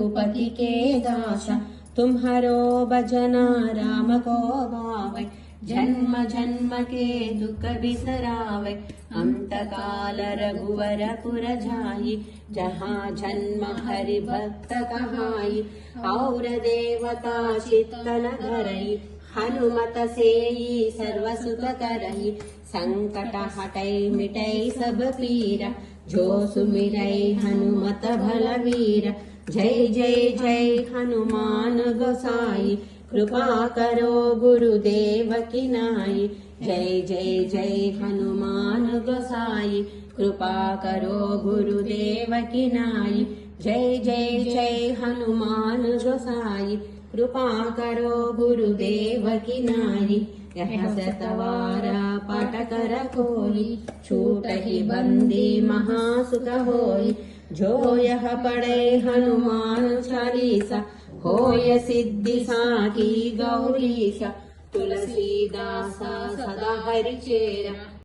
रघुपति के दासा। तुम्हारो भजना राम को भावै, जन्म जन्म के दुख बिसरावै। अंत काल रघुवर पुर जाई, जहाँ जन्म हरि भक्त कहाई। और देवता चित्तन धरई, हनुमत सेई सर्व सुख करई। संकट हटई मिटई सब पीरा, जो सुमिरै हनुमत बलवीर। जय जय जय हनुमान गोसाई, कृपा करो गुरुदेव की नाई। जय जय जय हनुमान गोसाई, कृपा करो गुरुदेव की नाई। जय जय जय हनुमान गोसाई, कृपा करो गुरुदेव की नाई। यह सतवारा पाठ कर कोई, छूटहि बंदी महासुख होई। जो यह पढ़े हनुमान चालीसा, होय सिद्धि साकी गौरीशा। तुलसीदासा सदा हरिचेरा,